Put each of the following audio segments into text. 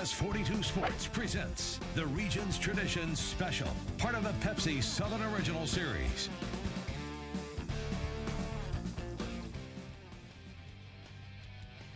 CBS 42 Sports presents the Regions Traditions Special, part of the Pepsi Southern Original Series.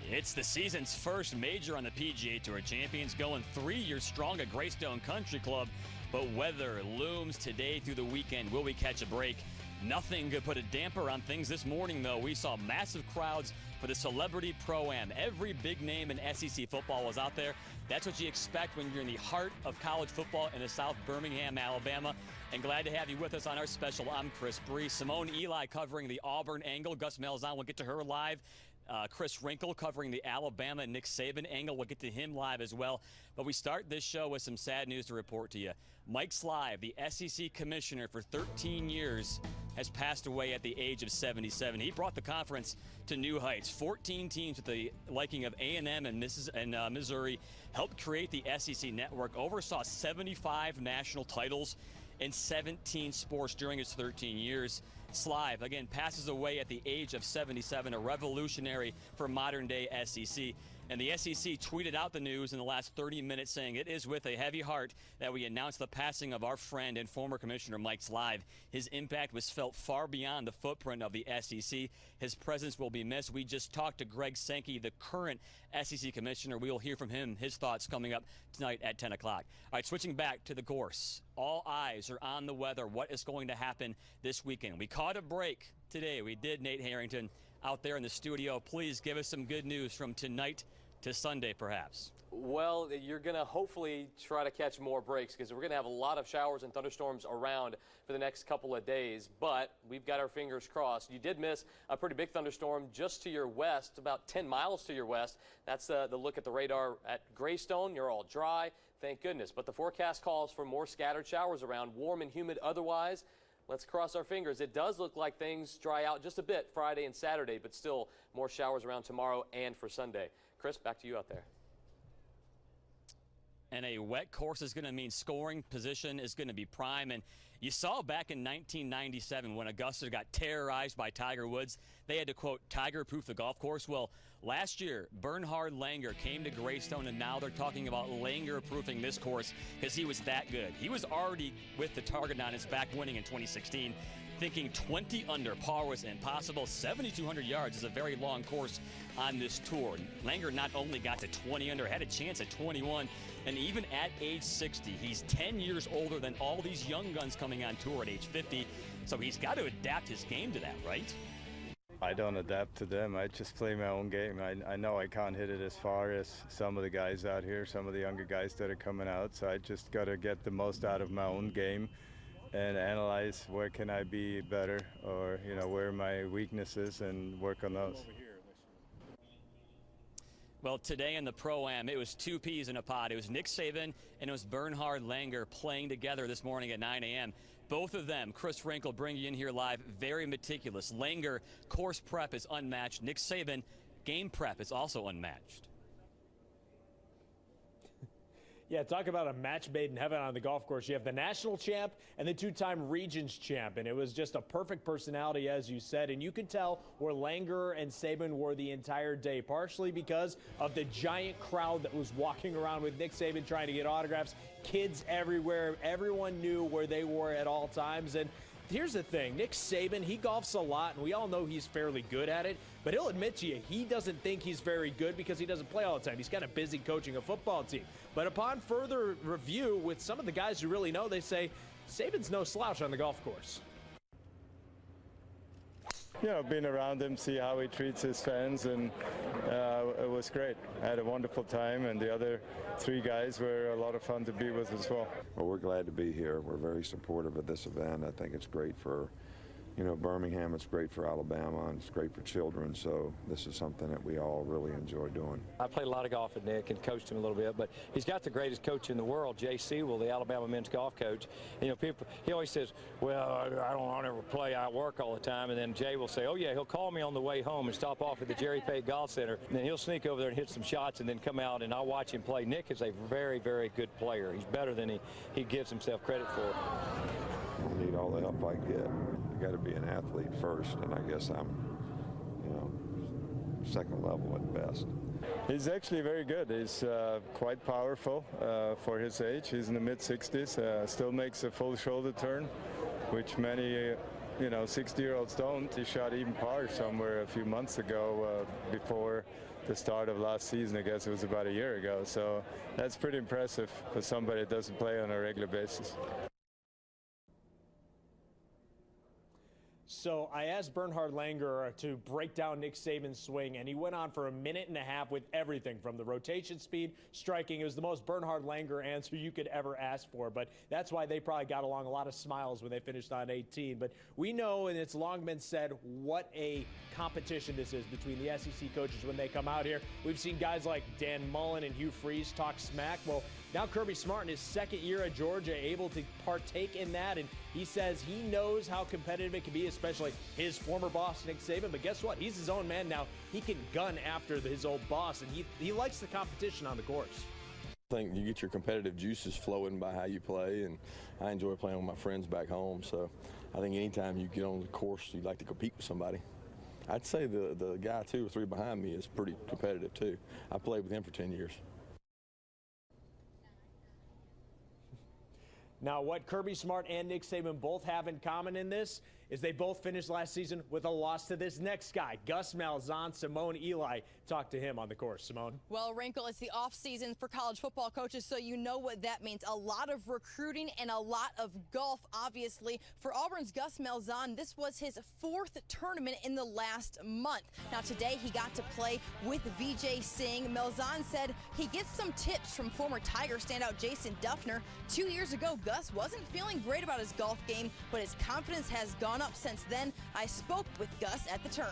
It's the season's first major on the PGA Tour. Champions going 3 years strong at Greystone Country Club, but weather looms today through the weekend. Will we catch a break? Nothing could put a damper on things this morning, though. We saw massive crowds for the Celebrity Pro-Am. Every big name in SEC football was out there. That's what you expect when you're in the heart of college football in the South Birmingham, Alabama. And glad to have you with us on our special. I'm Chris Bree. Simone Eli covering the Auburn angle. Gus Malzahn, we'll get to her live. Chris Wrinkle covering the Alabama and Nick Saban angle. We'll get to him live as well. But we start this show with some sad news to report to you. Mike Slive, the SEC commissioner for 13 years, has passed away at the age of 77. He brought the conference to new heights. 14 teams with the liking of A&M and Missouri helped create the SEC network, oversaw 75 national titles in 17 sports during his 13 years. Slive, again, passes away at the age of 77, a revolutionary for modern-day SEC. And the SEC tweeted out the news in the last 30 minutes saying, "It is with a heavy heart that we announce the passing of our friend and former commissioner Mike Slive. His impact was felt far beyond the footprint of the SEC. His presence will be missed." We just talked to Greg Sankey, the current SEC commissioner. We will hear from him, his thoughts coming up tonight at 10 o'clock. All right, switching back to the course. All eyes are on the weather. What is going to happen this weekend? We caught a break today. We did. Nate Harrington out there in the studio. Please give us some good news from tonight to Sunday, perhaps. Well, you're going to hopefully try to catch more breaks because we're going to have a lot of showers and thunderstorms around for the next couple of days, but we've got our fingers crossed. You did miss a pretty big thunderstorm just to your west, about 10 miles to your west. That's the look at the radar at Greystone. You're all dry, thank goodness, but the forecast calls for more scattered showers around, warm and humid otherwise. Let's cross our fingers. It does look like things dry out just a bit Friday and Saturday, but still more showers around tomorrow and for Sunday. Chris, back to you out there. And a wet course is going to mean scoring position is going to be prime. And you saw back in 1997 when Augusta got terrorized by Tiger Woods, they had to, quote, tiger-proof the golf course. Well, last year, Bernhard Langer came to Greystone, and now they're talking about Langer-proofing this course because he was that good. He was already with the target on his back winning in 2016. Thinking 20 under par was impossible. 7,200 yards is a very long course on this tour. Langer not only got to 20 under, had a chance at 21, and even at age 60, he's 10 years older than all these young guns coming on tour at age 50, so he's got to adapt his game to that, right? I don't adapt to them. I just play my own game. I know I can't hit it as far as some of the guys out here, some of the younger guys that are coming out, so I just got to get the most out of my own game and analyze where can I be better, or where are my weaknesses, and work on those. Well, today in the Pro-Am, it was two peas in a pod. It was Nick Saban and it was Bernhard Langer playing together this morning at 9 a.m. Both of them, Chris Wrinkle bringing you in here live, very meticulous. Langer, course prep is unmatched. Nick Saban, game prep is also unmatched. Yeah, talk about a match made in heaven on the golf course. You have the national champ and the two-time regions champ, and it was just a perfect personality, as you said. And you could tell where Langer and Saban were the entire day, partially because of the giant crowd that was walking around with Nick Saban trying to get autographs. Kids everywhere. Everyone knew where they were at all times. And here's the thing, Nick Saban, he golfs a lot, and we all know he's fairly good at it, but he'll admit to you, he doesn't think he's very good because he doesn't play all the time. He's kind of busy coaching a football team. But upon further review with some of the guys who really know, they say Saban's no slouch on the golf course. Being around him, see how he treats his fans, and it was great. I had a wonderful time, and the other three guys were a lot of fun to be with as well. Well, we're glad to be here. We're very supportive of this event. I think it's great for Birmingham, it's great for Alabama, and it's great for children, so this is something that we all really enjoy doing. I played a lot of golf with Nick and coached him a little bit, but he's got the greatest coach in the world, Jay Sewell, the Alabama men's golf coach. He always says, well, I don't ever play, I work all the time, and then Jay will say, oh yeah, he'll call me on the way home and stop off at the Jerry Pate Golf Center, and then he'll sneak over there and hit some shots and then come out and I'll watch him play. Nick is a very, very good player. He's better than he gives himself credit for. I need all the help I get. You got to be an athlete first, and I guess I'm, second level at best. He's actually very good. He's quite powerful for his age. He's in the mid-60s. Still makes a full shoulder turn, which many 60-year-olds don't. He shot even par somewhere a few months ago before the start of last season. I guess it was about a year ago. So that's pretty impressive for somebody that doesn't play on a regular basis. So I asked Bernhard Langer to break down Nick Saban's swing, and he went on for a minute and a half with everything from the rotation speed, striking. It was the most Bernhard Langer answer you could ever ask for, but that's why they probably got along a lot of smiles when they finished on 18. But we know, and it's long been said, what a competition this is between the SEC coaches when they come out here. We've seen guys like Dan Mullen and Hugh Freeze talk smack. Well, now Kirby Smart in his second year at Georgia able to partake in that, and he says he knows how competitive it can be, especially his former boss, Nick Saban. But guess what? He's his own man now. He can gun after his old boss, and he likes the competition on the course. I think you get your competitive juices flowing by how you play, and I enjoy playing with my friends back home. So I think anytime you get on the course, you like to compete with somebody. I'd say the guy 2 or 3 behind me is pretty competitive too. I played with him for 10 years. Now, what Kirby Smart and Nick Saban both have in common in this is they both finished last season with a loss to this next guy, Gus Malzahn. Simone Eli talked to him on the course. Simone? Well, Wrinkle, it's the off season for college football coaches, so you know what that means. A lot of recruiting and a lot of golf, obviously. For Auburn's Gus Malzahn, this was his 4th tournament in the last month. Now, today he got to play with Vijay Singh. Malzahn said he gets some tips from former Tiger standout Jason Duffner. 2 years ago, Gus wasn't feeling great about his golf game, but his confidence has gone up since then. I spoke with Gus at the turn.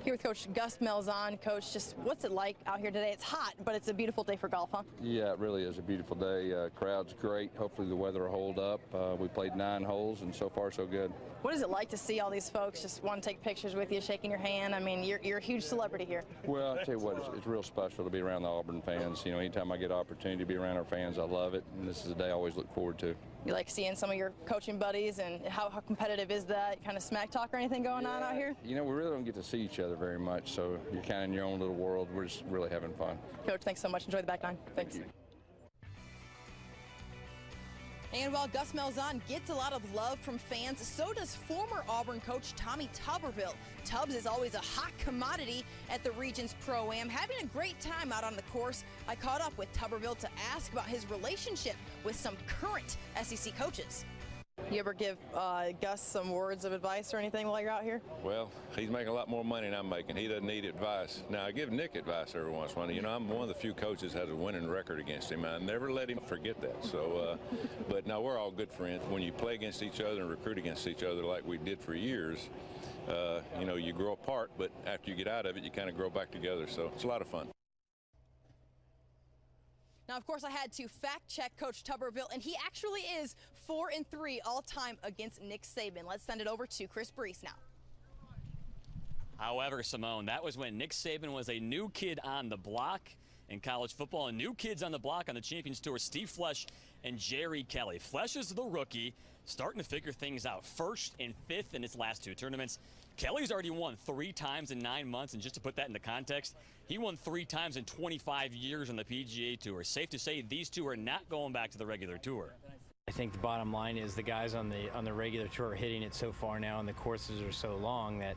Here with Coach Gus Malzahn. Coach, just what's it like out here today? It's hot, but it's a beautiful day for golf, huh? Yeah, it really is a beautiful day. Crowd's great. Hopefully the weather will hold up. We played 9 holes, and so far so good. What is it like to see all these folks just want to take pictures with you, shaking your hand? I mean, you're a huge celebrity here. Well, I'll tell you what, it's real special to be around the Auburn fans. You know, anytime I get an opportunity to be around our fans, I love it, and this is a day I always look forward to. You like seeing some of your coaching buddies, and how competitive is that? Kind of smack talk or anything going on out here? You know, we really don't get to see each other very much, so you're kind of in your own little world. We're just really having fun. Coach, thanks so much. Enjoy the back nine. Thanks. Thank you. And while Gus Malzahn gets a lot of love from fans, so does former Auburn coach Tommy Tuberville. Tubbs is always a hot commodity at the Regions Pro-Am, having a great time out on the course. I caught up with Tuberville to ask about his relationship with some current SEC coaches. You ever give Gus some words of advice or anything while you're out here? Well, he's making a lot more money than I'm making. He doesn't need advice. Now, I give Nick advice every once in a while. You know, I'm one of the few coaches that has a winning record against him. I never let him forget that. So, but no, we're all good friends. When you play against each other and recruit against each other like we did for years, you know, you grow apart, but after you get out of it, you kind of grow back together. So it's a lot of fun. Now, of course, I had to fact-check Coach Tuberville, and he actually is 4-3 all-time against Nick Saban. Let's send it over to Chris Brees now. However, Simone, that was when Nick Saban was a new kid on the block in college football, and new kids on the block on the Champions Tour, Steve Flesch and Jerry Kelly. Flesch is the rookie, starting to figure things out. 1st and 5th in his last 2 tournaments. Kelly's already won 3 times in 9 months, and just to put that into context, he won 3 times in 25 years on the PGA Tour. Safe to say these two are not going back to the regular tour. I think the bottom line is the guys on the regular tour are hitting it so far now, and the courses are so long that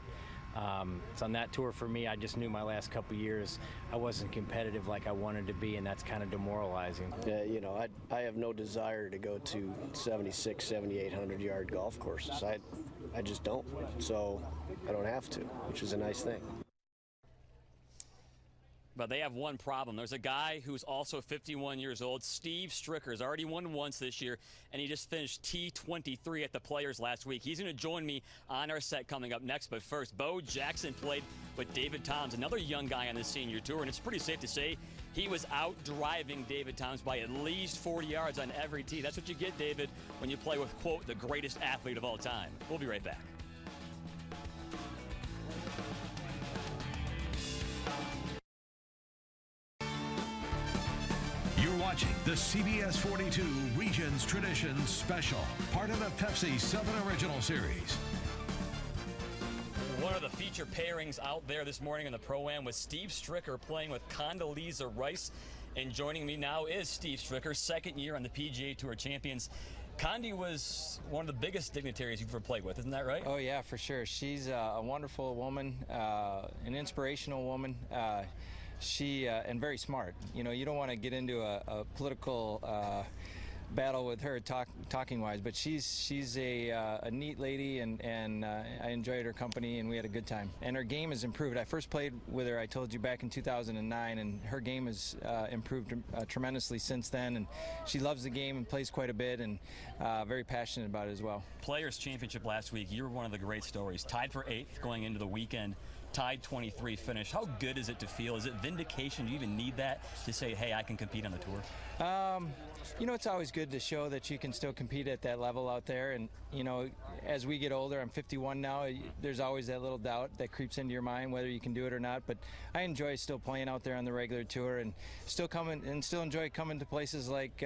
it's on that tour for me. I just knew my last couple years I wasn't competitive like I wanted to be, and that's kind of demoralizing. Yeah, you know, I have no desire to go to 76, 7,800 yard golf courses. I just don't. So I don't have to, which is a nice thing. But they have one problem. There's a guy who's also 51 years old, Steve Stricker, has already won once this year, and he just finished T23 at the Players last week. He's going to join me on our set coming up next. But first, Bo Jackson played with David Toms, another young guy on the senior tour, and it's pretty safe to say he was out driving David Toms by at least 40 yards on every tee. That's what you get, David, when you play with, quote, the greatest athlete of all time. We'll be right back. Watching the CBS 42 Regions Traditions Special, part of the Pepsi Southern Original Series. What One of the feature pairings out there this morning in the Pro-Am was Steve Stricker playing with Condoleezza Rice. And joining me now is Steve Stricker, second year on the PGA Tour Champions. Condi was one of the biggest dignitaries you've ever played with, isn't that right? Oh, yeah, for sure. She's a wonderful woman, an inspirational woman. And very smart. You know, you don't want to get into a political battle with her talking wise, but she's a neat lady, and I enjoyed her company, and we had a good time. And her game has improved. I first played with her, I told you, back in 2009, and her game has improved tremendously since then, and she loves the game and plays quite a bit, and very passionate about it as well. Players Championship last week, you were one of the great stories. Tied for 8th going into the weekend. Tied 23 finish. How good is it to feel? Is it vindication? Do you even need that to say, hey, I can compete on the tour? You know, it's always good to show that you can still compete at that level out there. And, you know, as we get older, I'm 51 now, there's always that little doubt that creeps into your mind whether you can do it or not. But I enjoy still playing out there on the regular tour, and still enjoy coming to places like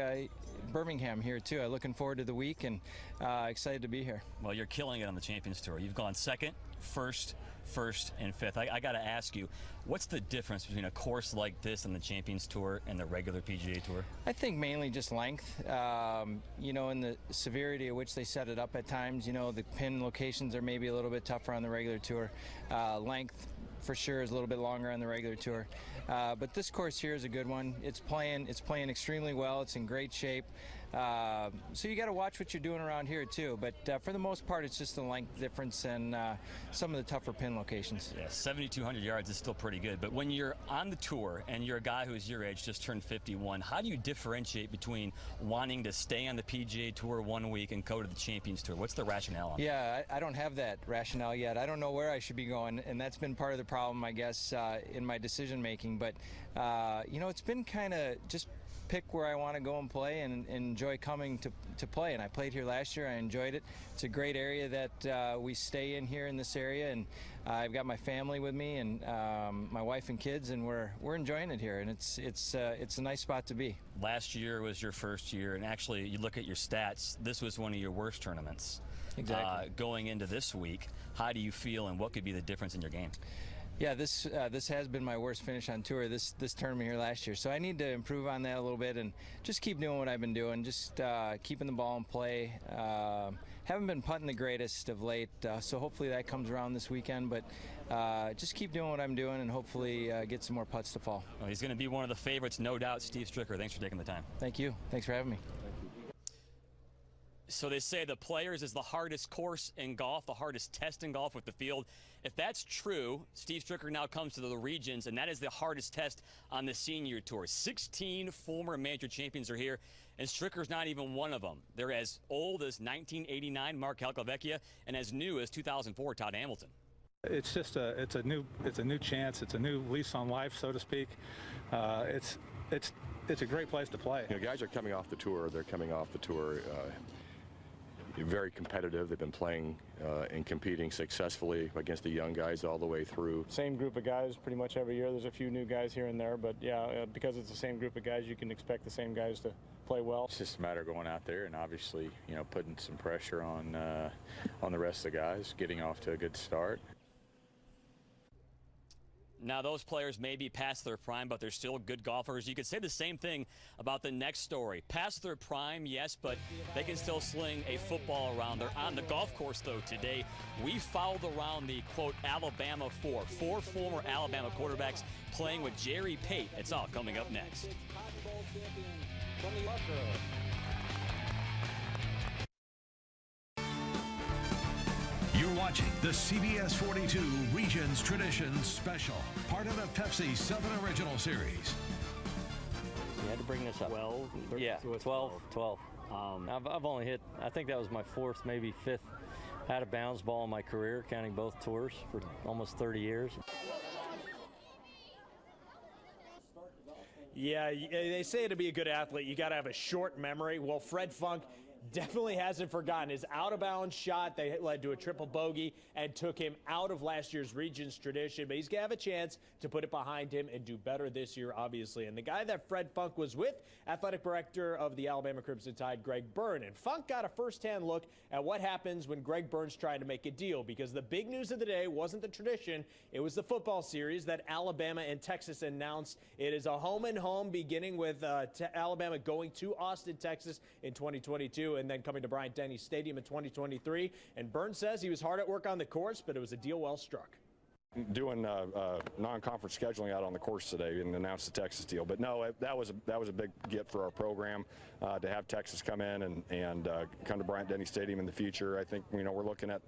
Birmingham here too. I'm looking forward to the week, and excited to be here. Well, you're killing it on the Champions Tour. You've gone second, first, and fifth. I got to ask you, what's the difference between a course like this and the Champions Tour and the regular PGA Tour? I think mainly just length, you know, and the severity at which they set it up at times. You know, the pin locations are maybe a little bit tougher on the regular tour. Length for sure is a little bit longer on the regular tour. But this course here is a good one. It's playing extremely well. It's in great shape. So you got to watch what you're doing around here too. But for the most part, it's just the length difference and some of the tougher pin locations. Yeah, 7,200 yards is still pretty good. But when you're on the tour and you're a guy who's your age, just turned 51, how do you differentiate between wanting to stay on the PGA Tour 1 week and go to the Champions Tour? What's the rationale on that? Yeah, I don't have that rationale yet. I don't know where I should be going, and that's been part of the problem, I guess, in my decision making. But you know, it's been kind of just pick where I want to go and play, and enjoy coming to play. And I played here last year. I enjoyed it. It's a great area that we stay in here in this area, and I've got my family with me, and my wife and kids, and we're enjoying it here. And it's a nice spot to be. Last year was your first year, and actually, you look at your stats. This was one of your worst tournaments. Exactly. Going into this week, how do you feel, and what could be the difference in your game? Yeah, this has been my worst finish on tour, this tournament here last year. So I need to improve on that a little bit and just keep doing what I've been doing, just keeping the ball in play. Haven't been putting the greatest of late, so hopefully that comes around this weekend. But just keep doing what I'm doing and hopefully get some more putts to fall. Well, he's going to be one of the favorites, no doubt. Steve Stricker, thanks for taking the time. Thank you. Thanks for having me. So they say the Players is the hardest course in golf, the hardest test in golf with the field. If that's true, Steve Stricker now comes to the Regions, and that is the hardest test on the Senior Tour. 16 former major champions are here, and Stricker's not even one of them. They're as old as 1989 Mark Calcavecchia and as new as 2004 Todd Hamilton. It's just it's a new chance. It's a new lease on life, so to speak. It's a great place to play. You know, guys are coming off the tour. They're coming off the tour. Very competitive. They've been playing and competing successfully against the young guys all the way through. Same group of guys pretty much every year. There's a few new guys here and there, but yeah, because it's the same group of guys, you can expect the same guys to play well. It's just a matter of going out there and obviously, you know, putting some pressure on the rest of the guys, getting off to a good start. Now, those players may be past their prime, but they're still good golfers. You could say the same thing about the next story. Past their prime, yes, but they can still sling a football around. They're on the golf course, though, today. We fouled around the, quote, Alabama Four. 4 former Alabama quarterbacks playing with Jerry Pate. It's all coming up next. You're watching the CBS 42 Regions Traditions Special, part of the Pepsi Southern Original Series. You had to bring this up. 12? Yeah, 12. I've only hit, I think that was my 4th, maybe 5th out-of-bounds ball in my career, counting both tours for almost 30 years. Yeah, they say to be a good athlete, you got to have a short memory. Well, Fred Funk definitely hasn't forgotten his out-of-bounds shot. They led to a triple bogey and took him out of last year's Regions tradition. But he's going to have a chance to put it behind him and do better this year, obviously. And the guy that Fred Funk was with, athletic director of the Alabama Crimson Tide, Greg Byrne. And Funk got a first-hand look at what happens when Greg Byrne's trying to make a deal, because the big news of the day wasn't the tradition. It was the football series that Alabama and Texas announced. It is a home-and-home, beginning with Alabama going to Austin, Texas in 2022, and then coming to Bryant-Denny Stadium in 2023. And Byrne says he was hard at work on the course, but it was a deal well struck. Doing non-conference scheduling out on the course today and announced the Texas deal. But no, that was a big get for our program to have Texas come in and come to Bryant-Denny Stadium in the future. I think, you know, we're looking at,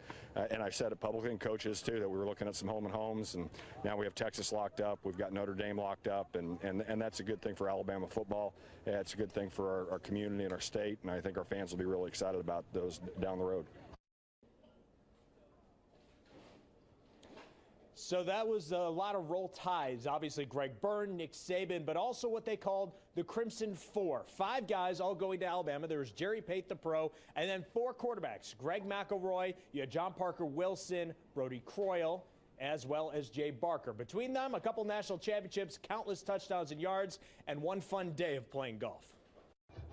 and I said it publicly, and coaches too, that we were looking at some home and homes, and now we have Texas locked up. We've got Notre Dame locked up, and that's a good thing for Alabama football. It's a good thing for our community and our state, and I think our fans will be really excited about those down the road. So that was a lot of Roll Tides. Obviously, Greg Byrne, Nick Saban, but also what they called the Crimson Four. 5 guys all going to Alabama. There was Jerry Pate, the pro, and then 4 quarterbacks. Greg McElroy, you had John Parker Wilson, Brody Croyle, as well as Jay Barker. Between them, a couple national championships, countless touchdowns and yards, and one fun day of playing golf.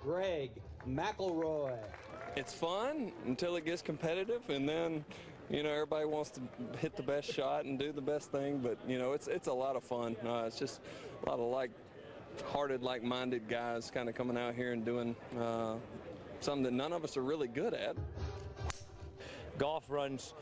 Greg McElroy. It's fun until it gets competitive, and then, you know, everybody wants to hit the best shot and do the best thing, but, you know, it's a lot of fun. It's just a lot of like-hearted, like-minded guys kind of coming out here and doing something that none of us are really good at. Golf runs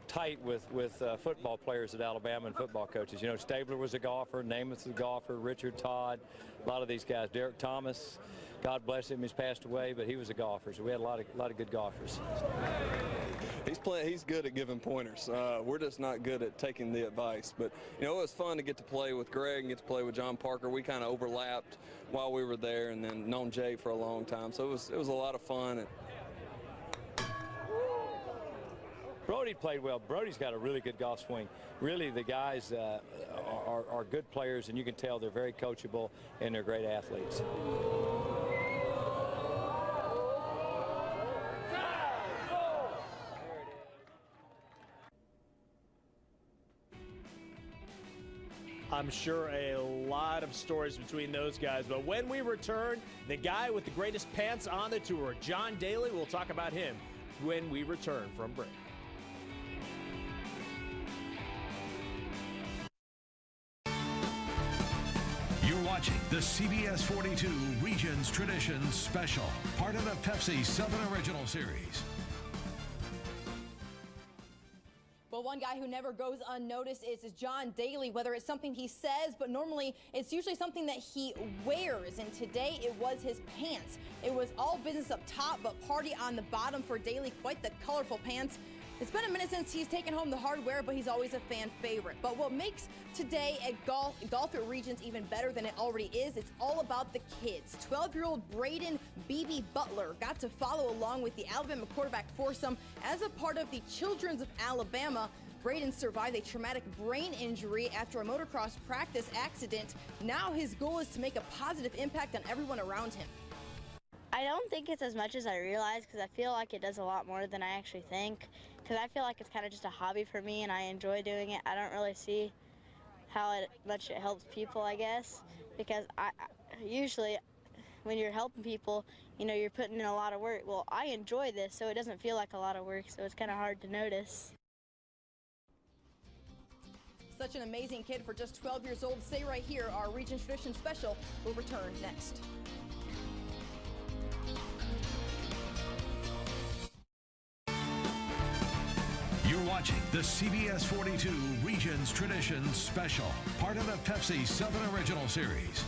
tight with football players at Alabama and football coaches. You know, Stabler was a golfer, Namath was a golfer, Richard Todd, a lot of these guys. Derek Thomas, God bless him, he's passed away, but he was a golfer, so we had a lot of good golfers. He's good at giving pointers. We're just not good at taking the advice. But, you know, it was fun to get to play with Greg and get to play with John Parker. We kind of overlapped while we were there, and then known Jay for a long time. So it was a lot of fun. Brody played well. Brody's got a really good golf swing. Really, the guys are good players, and you can tell they're very coachable and they're great athletes. I'm sure a lot of stories between those guys, but when we return, the guy with the greatest pants on the tour, John Daly, we'll talk about him when we return from break. You're watching the CBS 42 Regions Traditions Special, part of the Pepsi 7 Original Series. Well, one guy who never goes unnoticed is John Daly, whether it's something he says, but normally it's usually something that he wears. And today it was his pants. It was all business up top, but party on the bottom for Daly. Quite the colorful pants. It's been a minute since he's taken home the hardware, but he's always a fan favorite. But what makes today at Golf at Regions even better than it already is, it's all about the kids. 12-year-old Braden "BB" Butler got to follow along with the Alabama quarterback foursome as a part of the Children's of Alabama. Braden survived a traumatic brain injury after a motocross practice accident. Now his goal is to make a positive impact on everyone around him. I don't think it's as much as I realize, because I feel like it does a lot more than I actually think. Because I feel like it's kind of just a hobby for me and I enjoy doing it. I don't really see how much it helps people, I guess. Because I usually, when you're helping people, you know, you're putting in a lot of work. Well, I enjoy this, so it doesn't feel like a lot of work, so it's kind of hard to notice. Such an amazing kid for just 12 years old. Stay right here. Our Regions Tradition Special will return next. You're watching the CBS 42 Regions Traditions Special, part of the Pepsi 7 Original Series.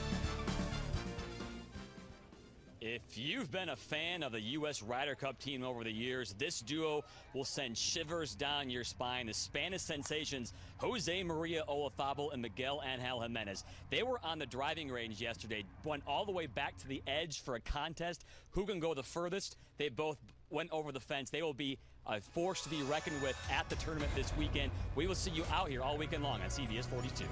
If you've been a fan of the U.S. Ryder Cup team over the years, this duo will send shivers down your spine. The Spanish sensations, Jose Maria Olazabal and Miguel Angel Jimenez. They were on the driving range yesterday, went all the way back to the edge for a contest. Who can go the furthest? They both went over the fence. They will be a force to be reckoned with at the tournament this weekend. We will see you out here all weekend long on CBS 42.